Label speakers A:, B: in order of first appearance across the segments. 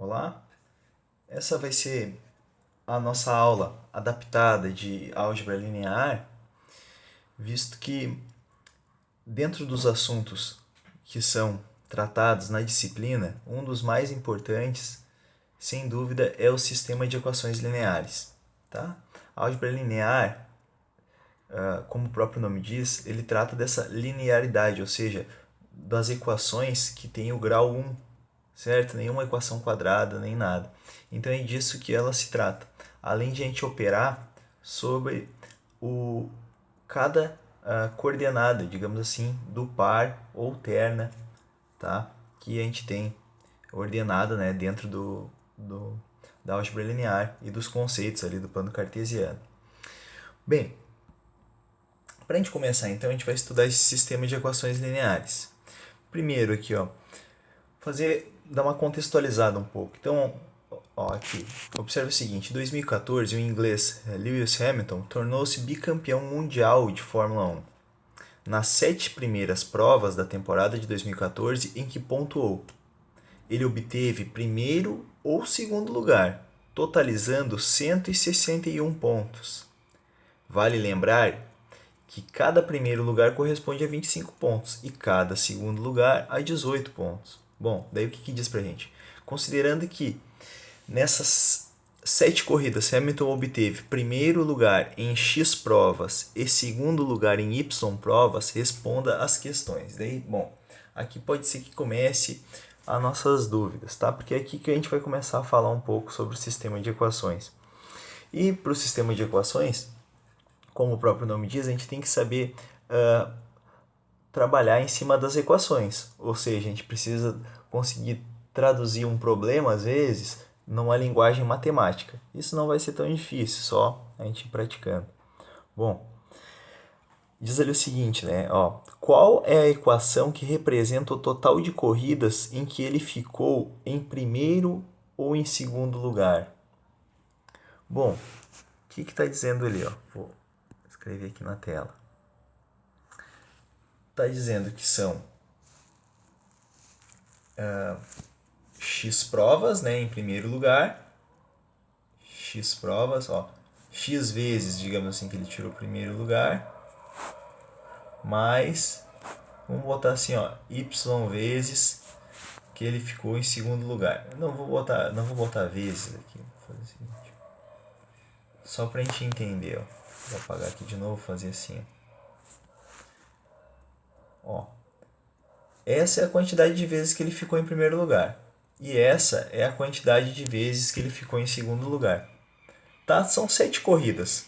A: Olá, essa vai ser a nossa aula adaptada de álgebra linear, visto que dentro dos assuntos que são tratados na disciplina, um dos mais importantes, sem dúvida, é o sistema de equações lineares. Tá? A álgebra linear, como o próprio nome diz, ele trata dessa linearidade, ou seja, das equações que têm o grau 1, certo? Nenhuma equação quadrada, nem nada. Então é disso que ela se trata. Além de a gente operar sobre cada coordenada, digamos assim, do par ou terna, tá? Que a gente tem ordenada, né, dentro da álgebra linear e dos conceitos ali do plano cartesiano. Bem, para a gente começar então, a gente vai estudar esse sistema de equações lineares. Primeiro aqui, ó, dar uma contextualizada um pouco. Então, ó, aqui, observe o seguinte: em 2014, o inglês Lewis Hamilton tornou-se bicampeão mundial de Fórmula 1 nas 7 primeiras provas da temporada de 2014 em que pontuou. Ele obteve primeiro ou segundo lugar, totalizando 161 pontos. Vale lembrar que cada primeiro lugar corresponde a 25 pontos e cada segundo lugar a 18 pontos. Bom, daí o que diz pra gente? Considerando que nessas 7 corridas Hamilton obteve primeiro lugar em X provas e segundo lugar em Y provas, responda as questões. Daí, bom, aqui pode ser que comece as nossas dúvidas, tá? Porque é aqui que a gente vai começar a falar um pouco sobre o sistema de equações. E para o sistema de equações, como o próprio nome diz, a gente tem que saber trabalhar em cima das equações. Ou seja, a gente precisa conseguir traduzir um problema, às vezes, numa linguagem matemática. Isso não vai ser tão difícil, só a gente ir praticando. Bom, diz ali o seguinte, né? Ó, qual é a equação que representa o total de corridas em que ele ficou em primeiro ou em segundo lugar? Bom, o que está dizendo ali? Ó? Vou escrever aqui na tela. Está dizendo que são X provas, né, em primeiro lugar. X provas, ó. X vezes, digamos assim, que ele tirou o primeiro lugar. Mais, vamos botar assim, ó, Y vezes que ele ficou em segundo lugar. Não vou botar vezes aqui. Vou fazer o seguinte. Só pra gente entender, ó. Vou apagar aqui de novo, fazer assim, ó. Essa é a quantidade de vezes que ele ficou em primeiro lugar. E essa é a quantidade de vezes que ele ficou em segundo lugar. Tá? São 7 corridas.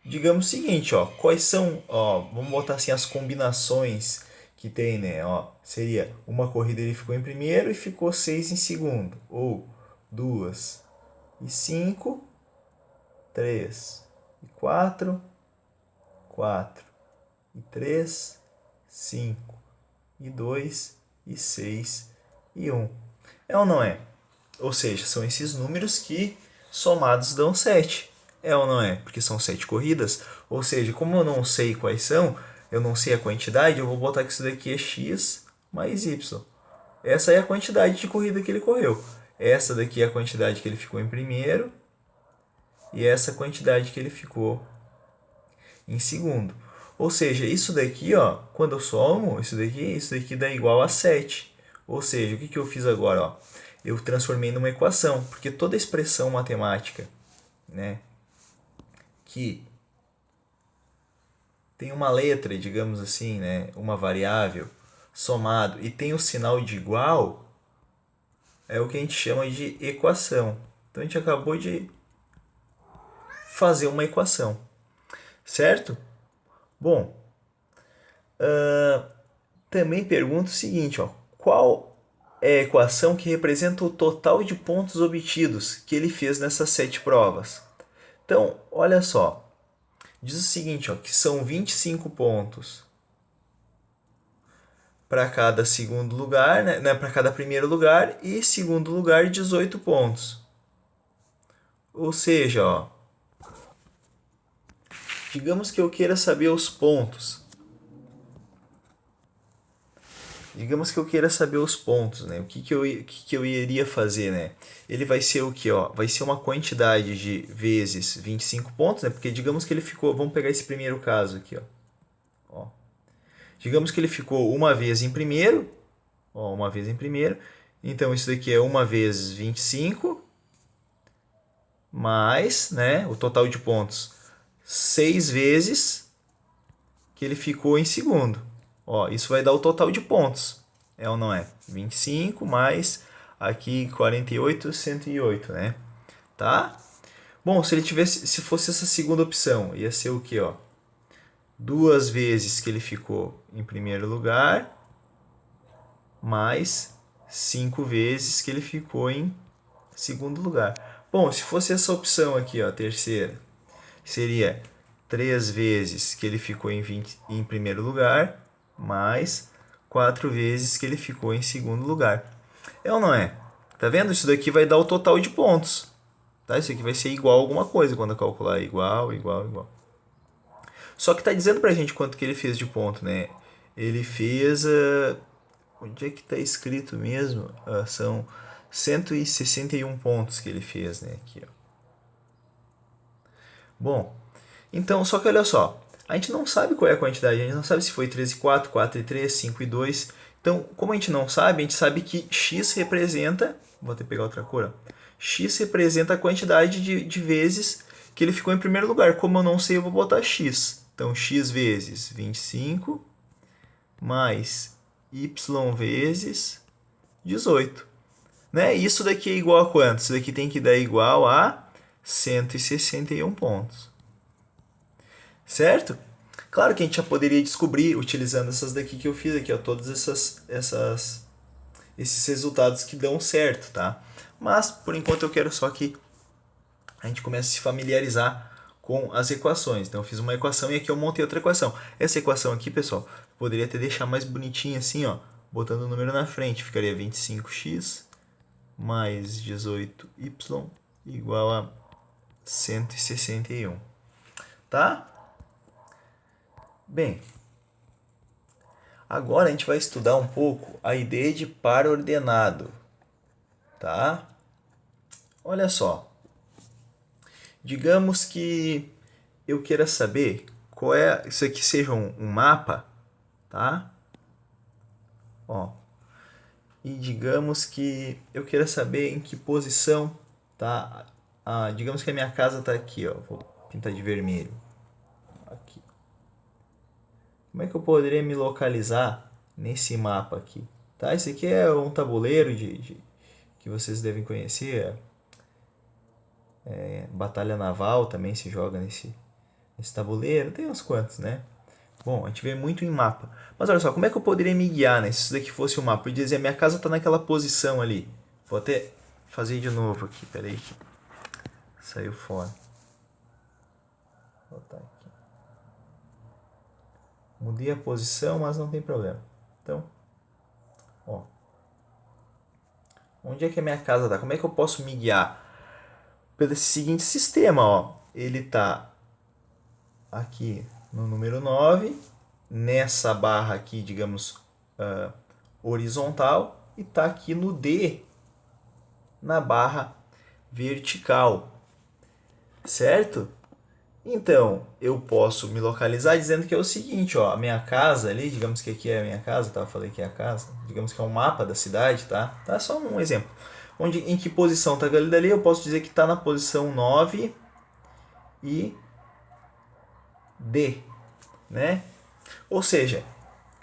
A: Digamos o seguinte, ó, quais são, ó, vamos botar assim as combinações que tem, né? Ó, seria uma corrida ele ficou em primeiro e ficou 6 em segundo, ou 2 e 5, 3 e 4, 4 e 3, 5 e 2 e 6 e 1. É ou não é? Ou seja, são esses números que somados dão 7. É ou não é? Porque são 7 corridas. Ou seja, como eu não sei quais são, eu não sei a quantidade, eu vou botar que isso daqui é x mais y. Essa é a quantidade de corrida que ele correu. Essa daqui é a quantidade que ele ficou em primeiro. E essa quantidade que ele ficou em segundo. Ou seja, isso daqui, ó, quando eu somo, isso daqui dá igual a 7. Ou seja, o que eu fiz agora? Ó? Eu transformei numa equação, porque toda expressão matemática, né, que tem uma letra, digamos assim, né, uma variável, somado, e tem o sinal de igual, é o que a gente chama de equação. Então a gente acabou de fazer uma equação, certo? Bom, também pergunto o seguinte, ó, qual é a equação que representa o total de pontos obtidos que ele fez nessas 7 provas? Então, olha só, diz o seguinte, ó, que são 25 pontos para cada segundo lugar, né, para cada primeiro lugar, e segundo lugar 18 pontos. Ou seja, ó, digamos que eu queira saber os pontos. digamos que eu queira saber os pontos, né? O que eu iria fazer, né? Ele vai ser o que, ó? Vai ser uma quantidade de vezes 25 pontos, né? Porque digamos que ele ficou, vamos pegar esse primeiro caso aqui, ó. Digamos que ele ficou uma vez em primeiro, ó, uma vez em primeiro. Então isso daqui é uma vezes 25 mais, né, o total de pontos 6 vezes que ele ficou em segundo. Ó, isso vai dar o total de pontos. É ou não é? 25 mais aqui 48, 108, né? Tá? Bom, se ele tivesse, se fosse essa segunda opção, ia ser o que, ó? Duas vezes que ele ficou em primeiro lugar, mais 5 vezes que ele ficou em segundo lugar. Bom, se fosse essa opção aqui, ó, terceira, seria 3 vezes que ele ficou em primeiro lugar, mais 4 vezes que ele ficou em segundo lugar. É ou não é? Tá vendo? Isso daqui vai dar o total de pontos. Tá? Isso aqui vai ser igual a alguma coisa quando eu calcular igual, igual, igual. Só que tá dizendo pra gente quanto que ele fez de ponto, né? Ele fez... onde é que tá escrito mesmo? São 161 pontos que ele fez, né? Aqui, ó. Bom, então, só que olha só. A gente não sabe qual é a quantidade. A gente não sabe se foi 3 e 4, 4 e 3, 5 e 2. Então, como a gente não sabe, a gente sabe que x representa... Vou até pegar outra cor. Ó. X representa a quantidade de vezes que ele ficou em primeiro lugar. Como eu não sei, eu vou botar x. Então, x vezes 25 mais y vezes 18. Né? Isso daqui é igual a quanto? Isso daqui tem que dar igual a 161 pontos. Certo? Claro que a gente já poderia descobrir utilizando essas daqui que eu fiz aqui, ó, todos esses resultados que dão certo, tá? Mas, por enquanto, eu quero só que a gente comece a se familiarizar com as equações. Então, eu fiz uma equação e aqui eu montei outra equação. Essa equação aqui, pessoal, poderia até deixar mais bonitinha assim, ó, botando o número na frente. Ficaria 25x mais 18y igual a 161. Tá? Bem, agora a gente vai estudar um pouco a ideia de par ordenado, tá? Olha só, digamos que eu queira saber qual é, isso aqui seja um mapa, tá? Ó, e digamos que eu queira saber em que posição tá, digamos que a minha casa tá aqui, ó, vou pintar de vermelho, aqui. Como é que eu poderia me localizar nesse mapa aqui? Tá? Esse aqui é um tabuleiro que vocês devem conhecer. Batalha naval também se joga nesse tabuleiro. Tem uns quantos, né? Bom, a gente vê muito em mapa. Mas olha só, como é que eu poderia me guiar, né? Se isso daqui fosse um mapa? Eu ia dizer, minha casa está naquela posição ali. Vou até fazer de novo aqui, peraí. Saiu fora. Vou botar aqui. Mudei a posição, mas não tem problema. Então, ó. Onde é que a minha casa está? Como é que eu posso me guiar? Pelo seguinte sistema, ó. Ele está aqui no número 9, nessa barra aqui, digamos, horizontal, e está aqui no D, na barra vertical, certo? Então, eu posso me localizar dizendo que é o seguinte, ó, a minha casa ali, digamos que aqui é a minha casa, tá? Eu falei que é a casa, digamos que é um mapa da cidade, tá? Tá só um exemplo. Em que posição está aquele dali, eu posso dizer que está na posição 9 e D, né? Ou seja,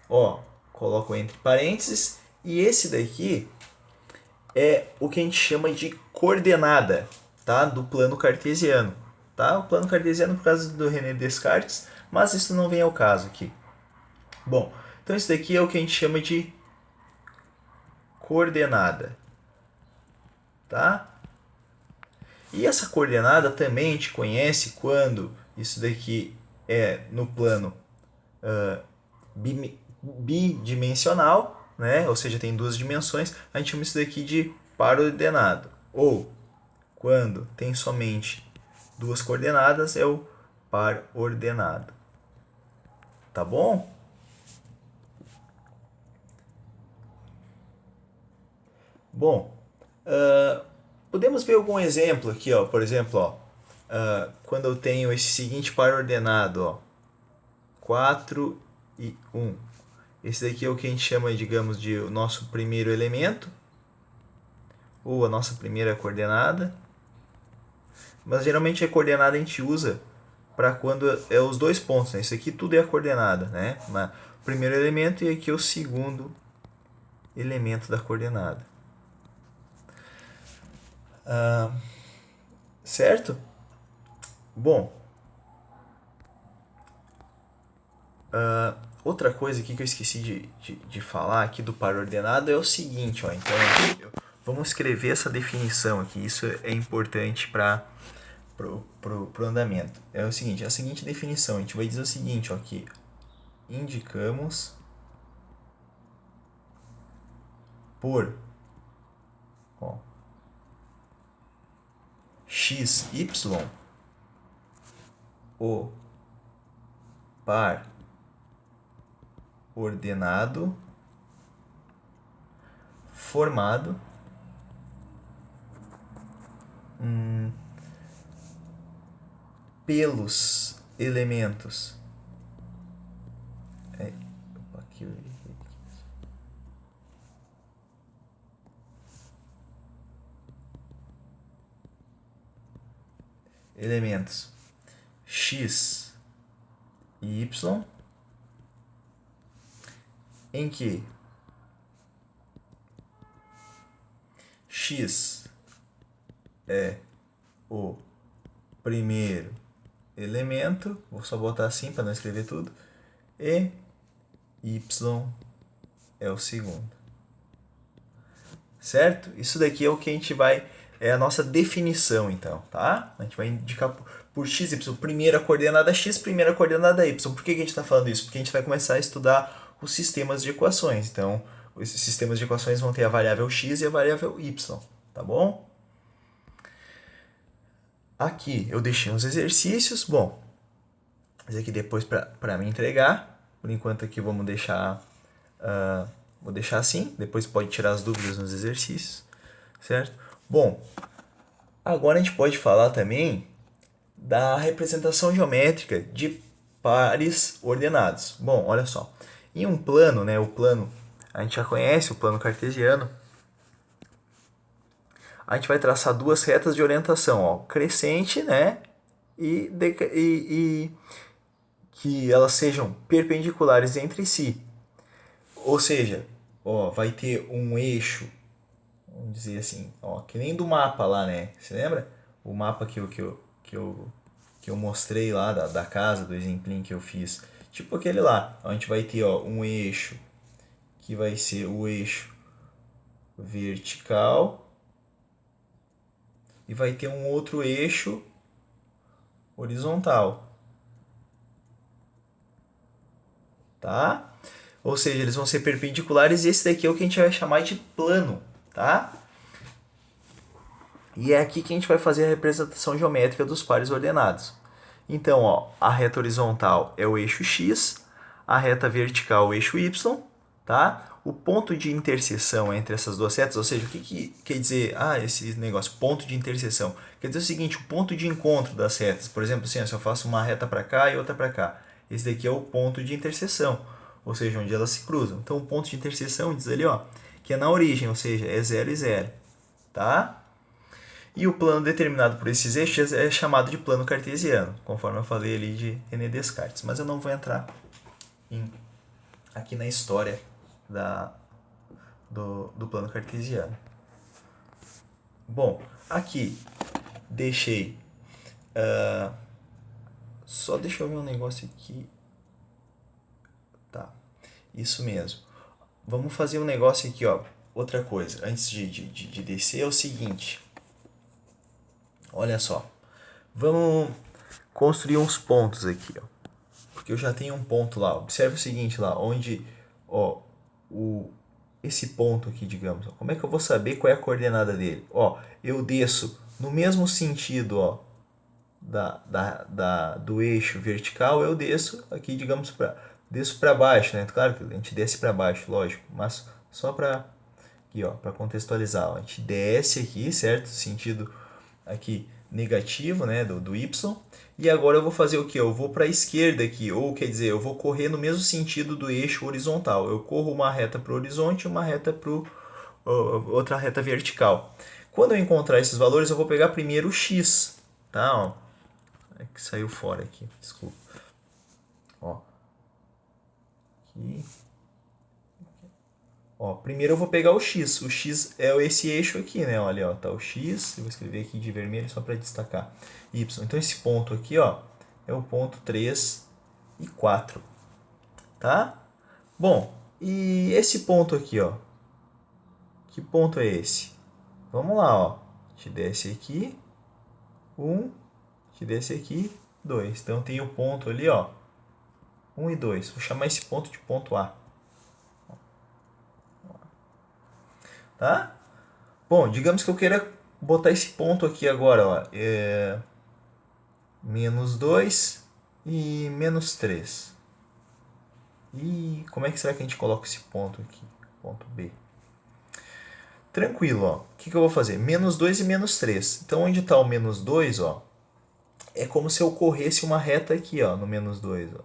A: ó, coloco entre parênteses e esse daqui é o que a gente chama de coordenada, tá? Do plano cartesiano, tá? O plano cartesiano por causa do René Descartes, mas isso não vem ao caso aqui. Bom, então isso daqui é o que a gente chama de coordenada, tá? E essa coordenada também a gente conhece quando isso daqui é no plano bidimensional, né? Ou seja, tem duas dimensões, a gente chama isso daqui de par ordenado. Ou, quando tem somente duas coordenadas, é o par ordenado. Tá bom? Bom, podemos ver algum exemplo aqui, ó. Por exemplo, ó, quando eu tenho esse seguinte par ordenado, ó, 4 e 1. Esse daqui é o que a gente chama, digamos, de o nosso primeiro elemento, ou a nossa primeira coordenada. Mas geralmente a coordenada a gente usa para quando é os dois pontos, né? Isso aqui tudo é a coordenada, né? O primeiro elemento e aqui o segundo elemento da coordenada. Certo? Bom, outra coisa aqui que eu esqueci de falar aqui do par ordenado é o seguinte, ó. Então, vamos escrever essa definição aqui. Isso é importante para pro andamento. É o seguinte, a seguinte definição, a gente vai dizer o seguinte, ó, que indicamos por x, y o par ordenado formado pelos elementos aqui, elementos x e y em que x é o primeiro elemento, vou só botar assim para não escrever tudo, e y é o segundo. Certo? Isso daqui é o que a gente vai, é a nossa definição então, tá? A gente vai indicar por x, y, primeira coordenada x, primeira coordenada y. Por que a gente está falando isso? Porque a gente vai começar a estudar os sistemas de equações. Então, esses sistemas de equações vão ter a variável x e a variável y, tá bom? Aqui eu deixei uns exercícios, bom, esse aqui depois para me entregar. Por enquanto aqui vamos deixar, vou deixar assim, depois pode tirar as dúvidas nos exercícios, certo? Bom, agora a gente pode falar também da representação geométrica de pares ordenados. Bom, olha só, em um plano, né, o plano, a gente já conhece o plano cartesiano, a gente vai traçar duas retas de orientação, ó, crescente, né, e que elas sejam perpendiculares entre si. Ou seja, ó, vai ter um eixo, vamos dizer assim, ó, que nem do mapa lá, né? Você lembra? O mapa que eu mostrei lá da casa, do exemplinho que eu fiz. Tipo aquele lá. A gente vai ter, ó, um eixo que vai ser o eixo vertical e vai ter um outro eixo horizontal. Tá? Ou seja, eles vão ser perpendiculares e esse daqui é o que a gente vai chamar de plano, tá? E é aqui que a gente vai fazer a representação geométrica dos pares ordenados. Então, ó, a reta horizontal é o eixo x, a reta vertical é o eixo y, tá? O ponto de interseção entre essas duas retas, ou seja, o que quer dizer esse negócio, ponto de interseção? Quer dizer o seguinte, o ponto de encontro das retas. Por exemplo, assim, se eu faço uma reta para cá e outra para cá, esse daqui é o ponto de interseção, ou seja, onde elas se cruzam. Então, o ponto de interseção diz ali, ó, que é na origem, ou seja, é 0 e 0, tá? E o plano determinado por esses eixos é chamado de plano cartesiano, conforme eu falei ali de René Descartes. Mas eu não vou entrar aqui na história do plano cartesiano. Bom, aqui deixei... só deixa eu ver um negócio aqui. Tá, isso mesmo. Vamos fazer um negócio aqui, ó. Outra coisa, antes de descer, é o seguinte... Olha só, vamos construir uns pontos aqui, ó. Porque eu já tenho um ponto lá. Observe o seguinte lá, onde, ó, esse ponto aqui, digamos, ó, como é que eu vou saber qual é a coordenada dele? Ó, eu desço no mesmo sentido, ó, do eixo vertical, eu desço aqui, digamos, desço para baixo, né? Claro que a gente desce para baixo, lógico, mas só para aqui, ó, para contextualizar, ó, a gente desce aqui, certo? Sentido aqui negativo, né, do y. E agora eu vou fazer o que? Eu vou para a esquerda aqui, ou quer dizer, eu vou correr no mesmo sentido do eixo horizontal. Eu corro uma reta para o horizonte e uma reta para outra reta vertical. Quando eu encontrar esses valores, eu vou pegar primeiro o x, tá? Ó, é que saiu fora aqui, desculpa. Ó, aqui. Ó, primeiro eu vou pegar o x. O x é esse eixo aqui, né? Olha, ó, tá o x. Eu vou escrever aqui de vermelho só para destacar. Y. Então esse ponto aqui, ó, é o ponto 3 e 4. Tá? Bom, e esse ponto aqui, ó. Que ponto é esse? Vamos lá, ó. A gente desce aqui. 1. A gente desce aqui. 2. Então tem o ponto ali, ó. 1 e 2. Vou chamar esse ponto de ponto A. Tá? Bom, digamos que eu queira botar esse ponto aqui agora, ó, menos 2 e menos 3. E como é que será que a gente coloca esse ponto aqui? Ponto B. Tranquilo, ó. O que eu vou fazer? Menos 2 e menos 3. Então, onde está o menos 2, ó, é como se eu corresse uma reta aqui, ó, no menos 2, ó.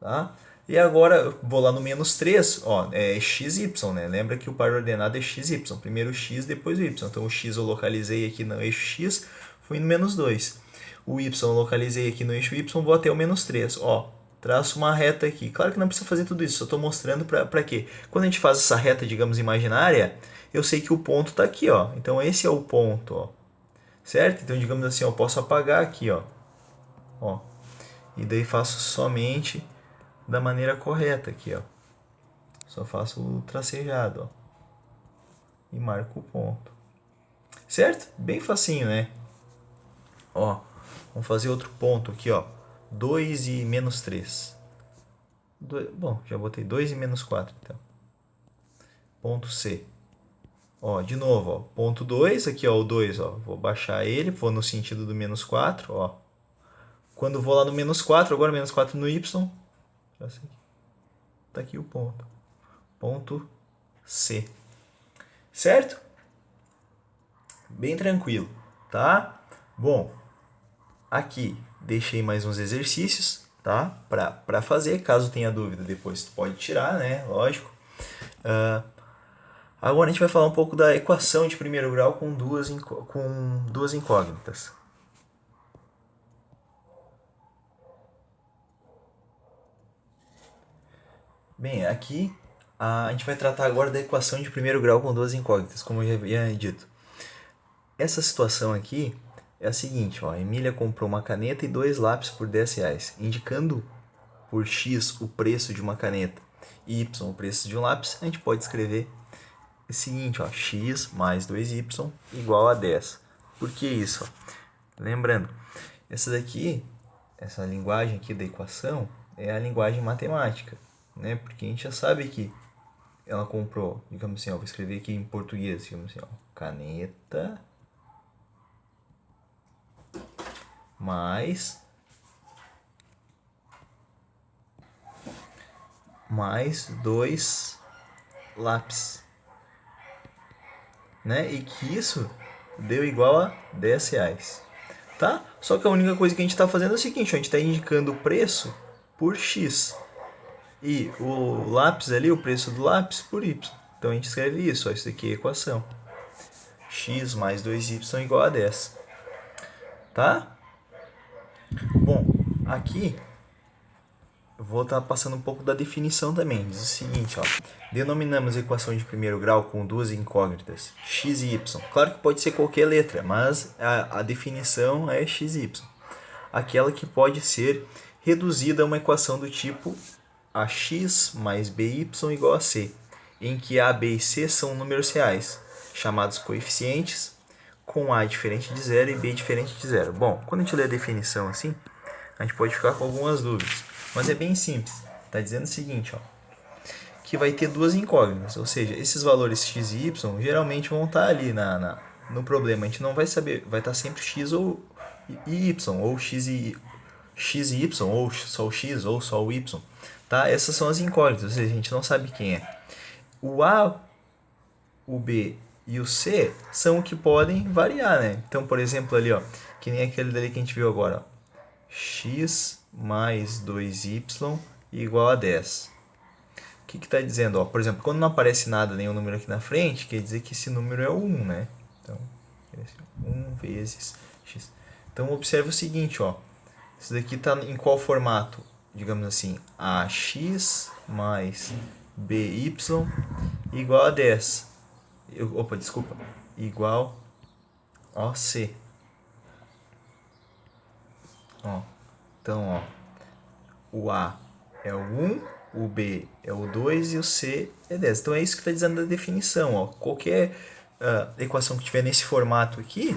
A: Tá? E agora eu vou lá no menos 3, ó, é xy, né? Lembra que o par ordenado é xy. Primeiro o x, depois o y. Então o x eu localizei aqui no eixo x, fui no menos 2. O y eu localizei aqui no eixo y, vou até o menos 3. Ó, traço uma reta aqui. Claro que não precisa fazer tudo isso, só estou mostrando para quê? Quando a gente faz essa reta, digamos, imaginária, eu sei que o ponto está aqui, ó. Então esse é o ponto, ó. Certo? Então, digamos assim, eu posso apagar aqui, ó. Ó. E daí faço somente da maneira correta aqui, ó. Só faço o tracejado, ó. E marco o ponto. Certo? Bem facinho, né? Ó, vamos fazer outro ponto aqui, ó. 2 e menos 3. Bom, já botei 2 e menos 4, então. Ponto C. Ó, de novo, ó. Ponto 2, aqui, ó, o 2, ó. Vou baixar ele, vou no sentido do menos 4, ó. Quando vou lá no menos 4, agora menos 4 no Y, já sei. Tá aqui o ponto. Ponto C. Certo? Bem tranquilo, tá? Bom, aqui deixei mais uns exercícios, tá? Para fazer, caso tenha dúvida depois tu pode tirar, né? Lógico. Agora a gente vai falar um pouco da equação de primeiro grau com duas incógnitas. Bem, aqui a gente vai tratar agora da equação de primeiro grau com duas incógnitas, como eu já havia dito. Essa situação aqui é a seguinte, ó, a Emília comprou uma caneta e 2 lápis por R$10, indicando por x o preço de uma caneta e y o preço de um lápis, a gente pode escrever o seguinte, ó, x mais 2y igual a 10. Por que isso? Ó? Lembrando, essa linguagem aqui da equação é a linguagem matemática, né? Porque a gente já sabe que ela comprou, digamos assim, ó, vou escrever aqui em português, digamos assim, ó, caneta mais 2 lápis, né? E que isso deu igual a R$10, tá? Só que a única coisa que a gente está fazendo é o seguinte, ó, a gente está indicando o preço por x e o lápis ali, o preço do lápis por y. Então a gente escreve isso, ó, isso aqui é a equação. X mais 2y igual a 10. Tá? Bom, aqui eu vou estar passando um pouco da definição também. Diz o seguinte, ó. Denominamos a equação de primeiro grau com duas incógnitas, x e y. Claro que pode ser qualquer letra, mas a definição é x e y. Aquela que pode ser reduzida a uma equação do tipo ax mais by igual a c, em que a, b e c são números reais, chamados coeficientes, com a diferente de zero e b diferente de zero. Bom, quando a gente lê a definição assim, a gente pode ficar com algumas dúvidas, mas é bem simples. Está dizendo o seguinte, ó, que vai ter duas incógnitas, ou seja, esses valores x e y geralmente vão estar ali no problema. A gente não vai saber, vai estar sempre x ou y, ou x e y, ou só o x, ou só o y. tá? Essas são as incógnitas, ou seja, a gente não sabe quem é. O A, o B e o C são o que podem variar, né? Então, por exemplo, ali, ó, que nem aquele dali que a gente viu agora, ó, x mais 2y igual a 10. O que está dizendo? Ó, por exemplo, quando não aparece nada, nenhum número aqui na frente, quer dizer que esse número é o 1, né? Então, 1 vezes x. Então, observe o seguinte, ó. Isso daqui está em qual formato? Digamos assim, ax mais by igual a 10. Opa, desculpa. Igual a c. Ó, então, ó, o A é o 1, o B é o 2 e o C é 10. Então é isso que está dizendo da definição. Ó. Qualquer equação que tiver nesse formato aqui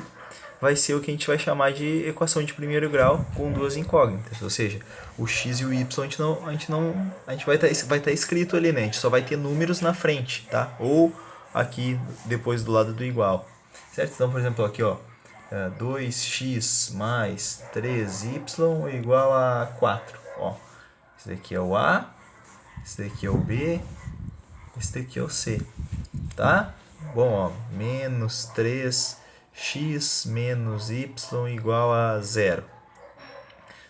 A: vai ser o que a gente vai chamar de equação de primeiro grau com duas incógnitas. Ou seja, o x e o y a gente vai estar escrito ali, né? A gente só vai ter números na frente, tá? Ou aqui depois do lado do igual. Certo? Então, por exemplo, aqui, ó, 2x mais 3y igual a 4. Ó, esse daqui é o A, esse daqui é o B, esse daqui é o C, tá? Bom, ó, menos 3x menos y igual a 0.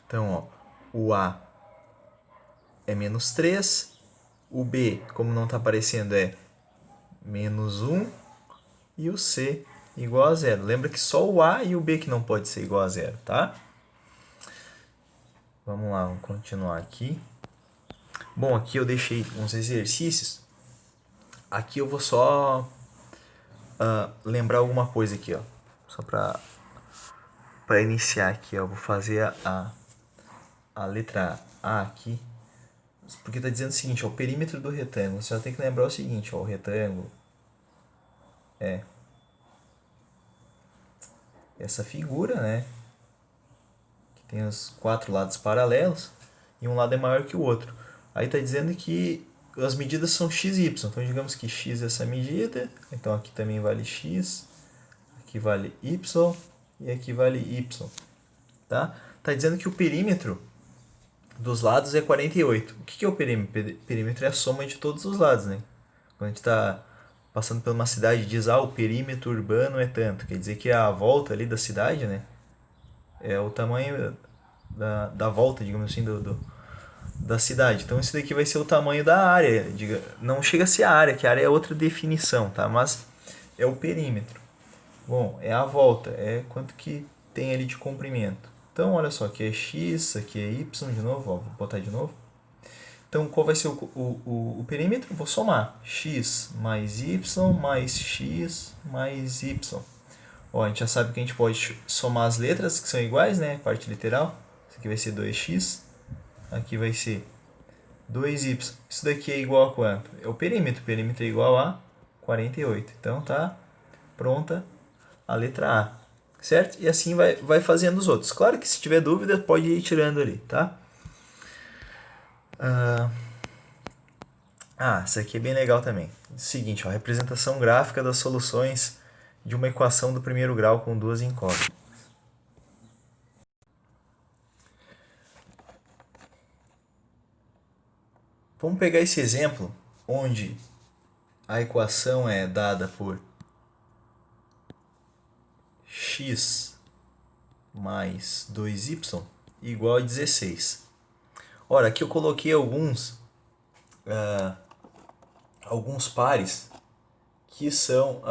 A: Então, ó, o A é menos 3, o B, como não está aparecendo, é menos 1 e o C igual a 0. Lembra que só o A e o B que não pode ser igual a 0, tá? Vamos lá, vamos continuar aqui. Bom, aqui eu deixei uns exercícios. Aqui eu vou só lembrar alguma coisa aqui, ó. Só para iniciar aqui, ó. Eu vou fazer a letra A aqui. Porque está dizendo o seguinte, ó, o perímetro do retângulo. Você já tem que lembrar o seguinte, ó, o retângulo é essa figura, né? Que tem os 4 lados paralelos e um lado é maior que o outro. Aí está dizendo que as medidas são x e y. Então, digamos que x é essa medida. Então, aqui também vale x. Aqui vale y. E aqui vale y. Tá? Tá dizendo que o perímetro dos lados é 48. O que é o perímetro? Perímetro é a soma de todos os lados, né? Quando a gente está passando por uma cidade e diz, o perímetro urbano é tanto. Quer dizer que a volta ali da cidade, né? É o tamanho da volta, digamos assim, da cidade. Então, isso daqui vai ser o tamanho da área. Não chega a ser a área, que a área é outra definição, tá? Mas é o perímetro. Bom, é a volta, é quanto que tem ali de comprimento. Então, olha só, aqui é x, aqui é y de novo, ó, vou botar de novo. Então, qual vai ser o perímetro? Vou somar x mais y mais x mais y. Ó, a gente já sabe que a gente pode somar as letras que são iguais, né? Parte literal. Isso aqui vai ser 2x. Aqui vai ser 2y. Isso daqui é igual a quanto? É o perímetro. O perímetro é igual a 48. Então, tá pronta a letra A. Certo? E assim vai fazendo os outros. Claro que se tiver dúvida, pode ir tirando ali, tá? Isso aqui é bem legal também. Seguinte, ó, representação gráfica das soluções de uma equação do primeiro grau com duas incógnitas. Vamos pegar esse exemplo onde a equação é dada por x mais 2y igual a 16. Ora, aqui eu coloquei alguns pares que são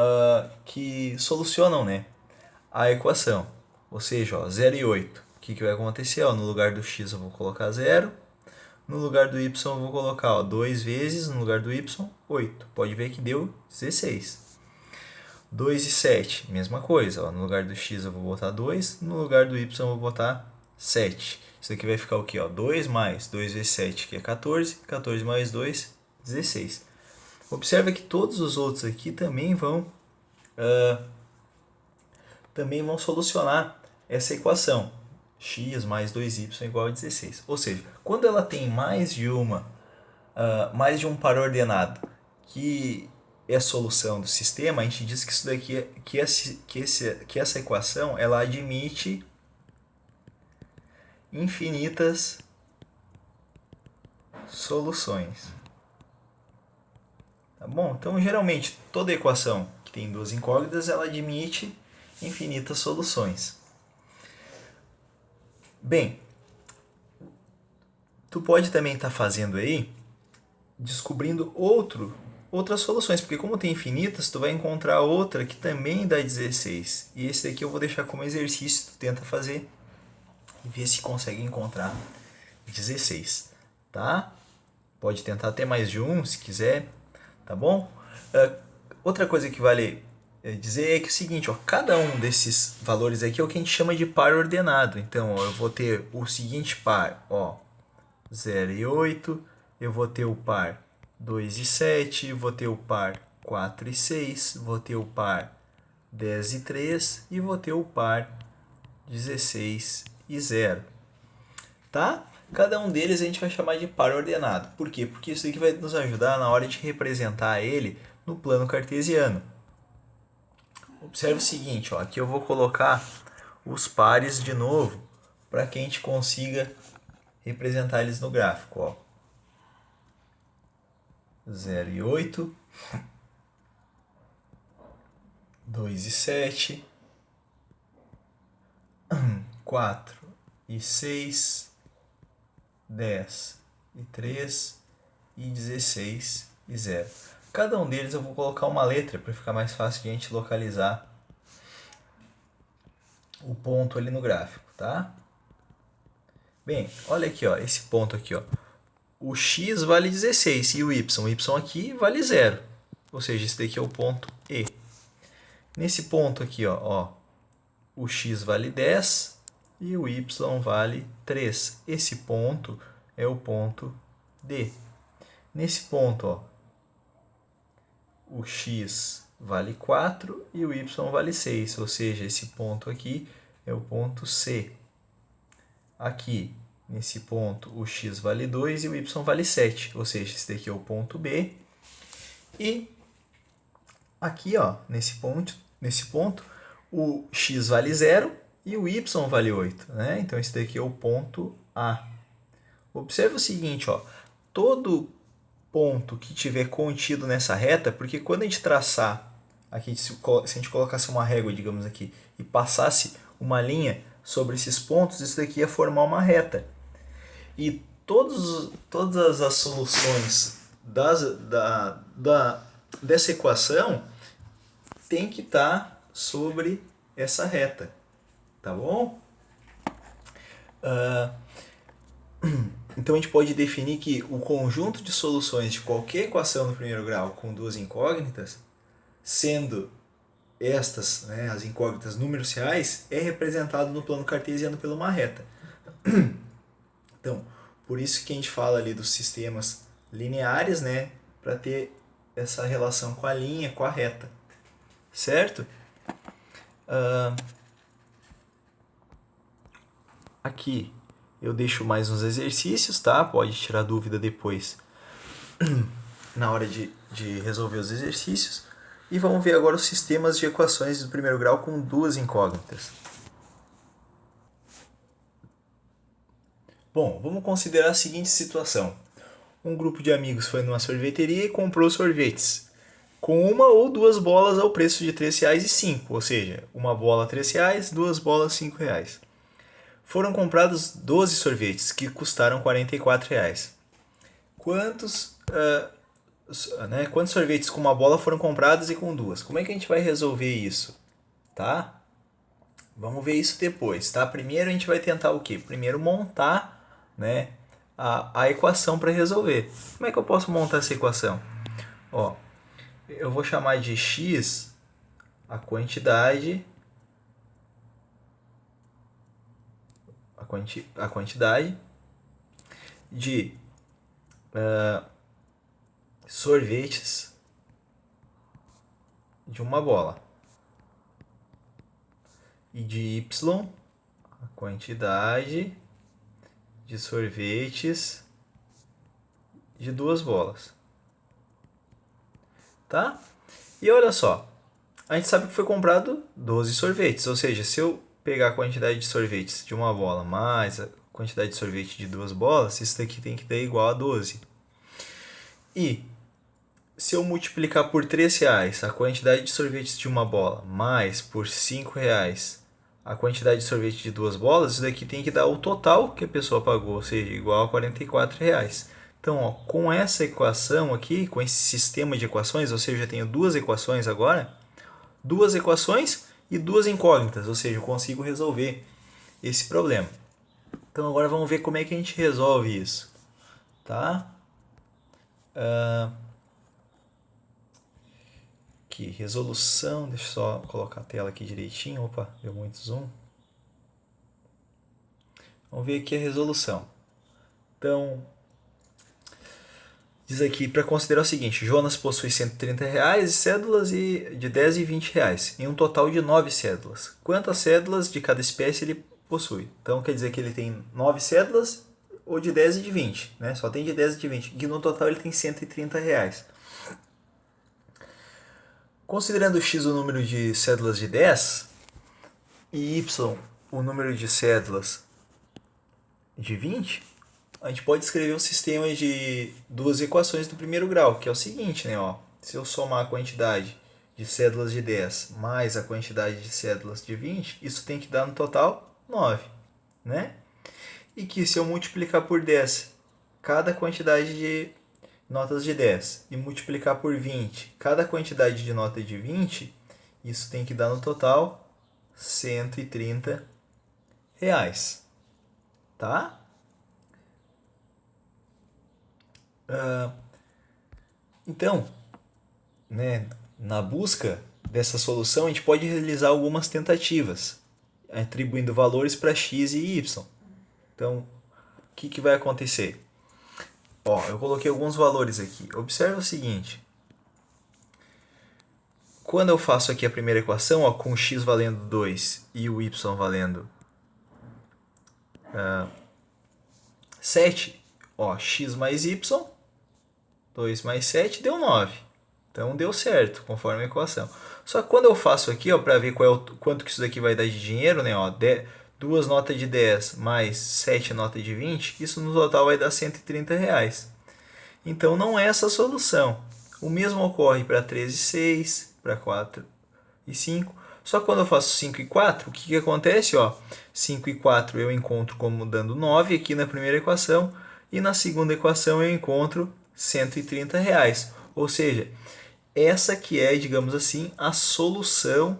A: que solucionam, né, a equação. Ou seja, ó, 0 e 8. O que vai acontecer? Ó, no lugar do x eu vou colocar 0. No lugar do y eu vou colocar, ó, 2 vezes, no lugar do y, 8. Pode ver que deu 16. 2 e 7, mesma coisa. Ó, no lugar do x eu vou botar 2, no lugar do y eu vou botar 7. Isso aqui vai ficar o quê? Ó, 2 mais 2 vezes 7, que é 14. 14 mais 2, 16. Observa que todos os outros aqui também vão solucionar essa equação. X mais 2y igual a 16. Ou seja, quando ela tem mais de um par ordenado que é a solução do sistema, a gente diz que isso daqui que essa equação ela admite infinitas soluções. Tá bom? Então, geralmente, toda equação que tem duas incógnitas, ela admite infinitas soluções. Bem, tu pode também estar fazendo aí, descobrindo outras soluções, porque como tem infinitas, tu vai encontrar outra que também dá 16. E esse daqui eu vou deixar como exercício, tu tenta fazer e ver se consegue encontrar 16, tá? Pode tentar até mais de um, se quiser, tá bom? Outra coisa que vale dizer é que é o seguinte, ó, cada um desses valores aqui é o que a gente chama de par ordenado. Então, ó, eu vou ter o seguinte par, ó, 0 e 8, eu vou ter o par 2 e 7, vou ter o par 4 e 6, vou ter o par 10 e 3 e vou ter o par 16 e 0. Tá? Cada um deles a gente vai chamar de par ordenado. Por quê? Porque isso aqui vai nos ajudar na hora de representar ele no plano cartesiano. Observe o seguinte, ó, aqui eu vou colocar os pares de novo para que a gente consiga representar eles no gráfico. Ó. 0 e 8, 2 e 7, 4 e 6, 10 e 3 e 16 e 0. Cada um deles eu vou colocar uma letra para ficar mais fácil de a gente localizar o ponto ali no gráfico, tá? Bem, olha aqui, ó, esse ponto aqui, ó. O x vale 16 e o y aqui vale 0. Ou seja, esse daqui é o ponto E. Nesse ponto aqui, ó, o x vale 10 e o y vale 3. Esse ponto é o ponto D. Nesse ponto, ó, o x vale 4 e o y vale 6. Ou seja, esse ponto aqui é o ponto C. Aqui, nesse ponto, o x vale 2 e o y vale 7. Ou seja, esse daqui é o ponto B. E aqui, ó, nesse ponto, o x vale 0 e o y vale 8. Né? Então, esse daqui é o ponto A. Observe o seguinte, ó, todo ponto que tiver contido nessa reta, porque quando a gente traçar, aqui, se a gente colocasse uma régua, digamos aqui, e passasse uma linha sobre esses pontos, isso daqui ia formar uma reta. E todas as soluções dessa equação tem que estar sobre essa reta, tá bom? Então a gente pode definir que o conjunto de soluções de qualquer equação no primeiro grau com duas incógnitas, sendo estas, né, as incógnitas números reais, é representado no plano cartesiano por uma reta. Então, por isso que a gente fala ali dos sistemas lineares, né, para ter essa relação com a linha, com a reta. Certo? Aqui eu deixo mais uns exercícios, tá? Pode tirar dúvida depois na hora de resolver os exercícios. E vamos ver agora os sistemas de equações do primeiro grau com duas incógnitas. Bom, vamos considerar a seguinte situação. Um grupo de amigos foi numa sorveteria e comprou sorvetes com uma ou duas bolas ao preço de R$ 3,05, ou seja, uma bola R$ 3, duas bolas R$ 5. Foram comprados 12 sorvetes, que custaram R$ 44. Quantos sorvetes com uma bola foram comprados e com duas? Como é que a gente vai resolver isso? Tá? Vamos ver isso depois, tá? Primeiro a gente vai tentar o quê? Primeiro montar, né, a equação para resolver. Como é que eu posso montar essa equação? Ó, eu vou chamar de x a quantidade de sorvetes de uma bola e de y a quantidade de sorvetes de duas bolas. Tá? E olha só, a gente sabe que foi comprado 12 sorvetes, ou seja, se eu pegar a quantidade de sorvetes de uma bola mais a quantidade de sorvete de 2 bolas, isso daqui tem que dar igual a 12. E se eu multiplicar por R$3 a quantidade de sorvetes de uma bola, mais por R$5 a quantidade de sorvete de 2 bolas, isso daqui tem que dar o total que a pessoa pagou, ou seja, igual a R$44. Então, ó, com essa equação aqui, com esse sistema de equações, ou seja, eu tenho duas equações agora, duas equações e duas incógnitas, ou seja, eu consigo resolver esse problema. Então, agora vamos ver como é que a gente resolve isso, tá? Aqui, resolução, deixa eu só colocar a tela aqui direitinho. Opa, deu muito zoom. Vamos ver aqui a resolução. Então, diz aqui para considerar o seguinte: Jonas possui R$130 e cédulas de 10 e R$20, em um total de 9 cédulas. Quantas cédulas de cada espécie ele possui? Então quer dizer que ele tem 9 cédulas ou de 10 e de 20, né? Só tem de 10 e de 20, e no total ele tem R$130. Considerando x o número de cédulas de 10 e y o número de cédulas de 20, a gente pode escrever um sistema de duas equações do primeiro grau, que é o seguinte, né? Ó, se eu somar a quantidade de cédulas de 10 mais a quantidade de cédulas de 20, isso tem que dar no total 9, né? E que se eu multiplicar por 10 cada quantidade de notas de 10 e multiplicar por 20 cada quantidade de nota de 20, isso tem que dar no total R$130, tá? Então, né, na busca dessa solução, a gente pode realizar algumas tentativas, atribuindo valores para x e y. Então, o que vai acontecer? Ó, eu coloquei alguns valores aqui. Observe o seguinte. Quando eu faço aqui a primeira equação, ó, com o x valendo 2 e o y valendo 7, ó, x mais y, 2 mais 7 deu 9. Então deu certo, conforme a equação. Só que quando eu faço aqui, para ver quanto que isso daqui vai dar de dinheiro, né, ó, duas notas de 10 mais 7 notas de 20, isso no total vai dar R$130. Então não é essa a solução. O mesmo ocorre para 3 e 6, para 4 e 5. Só que quando eu faço 5 e 4, o que acontece? Ó, 5 e 4 eu encontro como dando 9 aqui na primeira equação, e na segunda equação eu encontro R$130. Ou seja, essa que é, digamos assim, a solução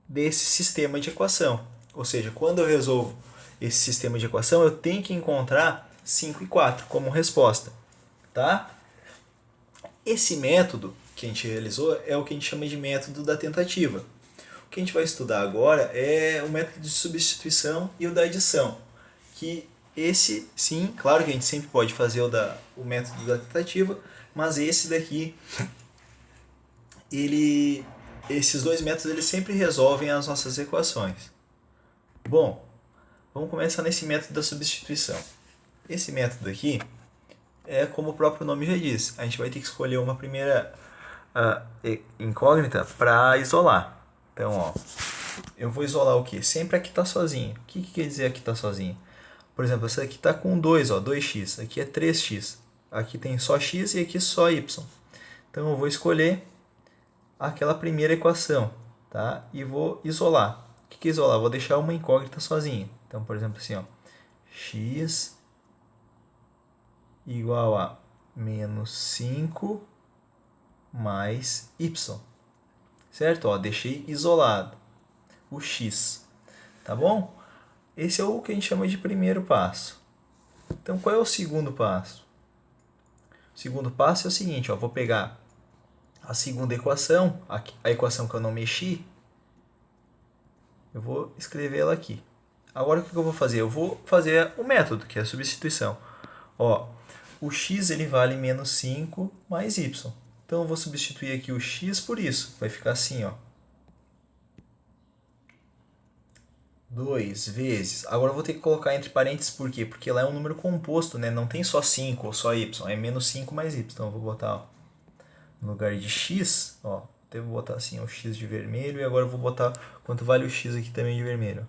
A: desse sistema de equação. Ou seja, quando eu resolvo esse sistema de equação, eu tenho que encontrar 5 e 4 como resposta, tá? Esse método que a gente realizou é o que a gente chama de método da tentativa. O que a gente vai estudar agora é o método de substituição e o da adição, que esse, sim, claro que a gente sempre pode fazer o método da tentativa, mas esse daqui, esses dois métodos eles sempre resolvem as nossas equações. Bom, vamos começar nesse método da substituição. Esse método aqui é como o próprio nome já diz. A gente vai ter que escolher uma primeira incógnita para isolar. Então, ó, eu vou isolar o que? Sempre aqui está sozinho. O que quer dizer aqui está sozinho? Por exemplo, essa aqui está com 2, ó, 2x. Aqui é 3x. Aqui tem só x e aqui só y. Então, eu vou escolher aquela primeira equação, tá? E vou isolar. O que é isolar? Vou deixar uma incógnita sozinha. Então, por exemplo, assim, ó, x igual a menos 5 mais y. Certo? Ó, deixei isolado o x. Tá bom? Esse é o que a gente chama de primeiro passo. Então, qual é o segundo passo? O segundo passo é o seguinte, ó, vou pegar a segunda equação, a equação que eu não mexi, eu vou escrever ela aqui. Agora, o que eu vou fazer? Eu vou fazer o método, que é a substituição. Ó, o x ele vale menos 5 mais y. Então, eu vou substituir aqui o x por isso. Vai ficar assim, ó. 2 vezes. Agora eu vou ter que colocar entre parênteses, por quê? Porque lá é um número composto, né? Não tem só 5 ou só y, é menos 5 mais y. Então eu vou botar, ó, no lugar de x, ó, eu vou botar assim, ó, o x de vermelho, e agora eu vou botar quanto vale o x aqui também de vermelho.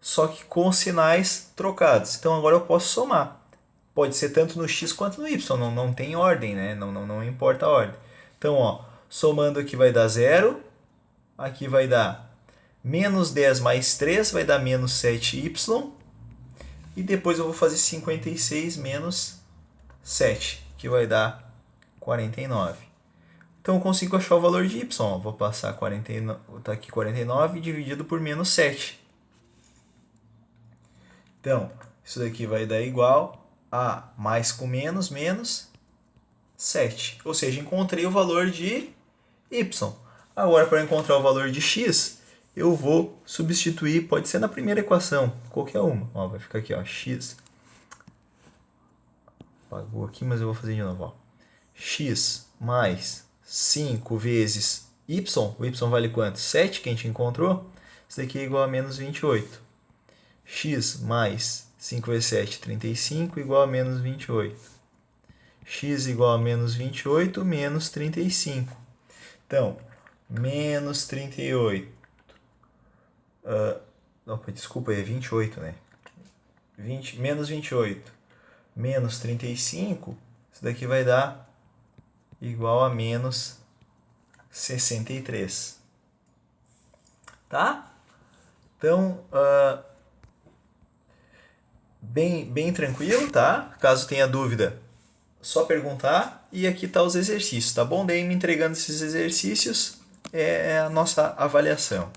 A: só que com sinais trocados. Então agora eu posso somar. Pode ser tanto no x quanto no y, não tem ordem, né? Não importa a ordem. Então, ó, somando aqui vai dar 0, aqui vai dar menos 10 mais 3, vai dar menos 7y, e depois eu vou fazer 56 menos 7, que vai dar 49. Então eu consigo achar o valor de y. Ó, vou passar 49, tá aqui 49 dividido por menos 7. Então, isso daqui vai dar igual a mais com menos, menos 7. Ou seja, encontrei o valor de y. Agora, para encontrar o valor de x, eu vou substituir, pode ser na primeira equação, qualquer uma. Ó, vai ficar aqui, ó, x. Apagou aqui, mas eu vou fazer de novo. Ó. X mais 5 vezes y. O y vale quanto? 7 que a gente encontrou. Isso daqui é igual a menos 28. X mais 5 vezes 7, 35, igual a menos 28. X igual a menos 28, menos 35. Então, menos 38. Não, desculpa, é 28, né? Menos 28 menos 35, isso daqui vai dar igual a menos 63. Tá? Então, bem tranquilo, tá? Caso tenha dúvida, só perguntar. E aqui tá os exercícios, tá bom? Daí me entregando esses exercícios é a nossa avaliação.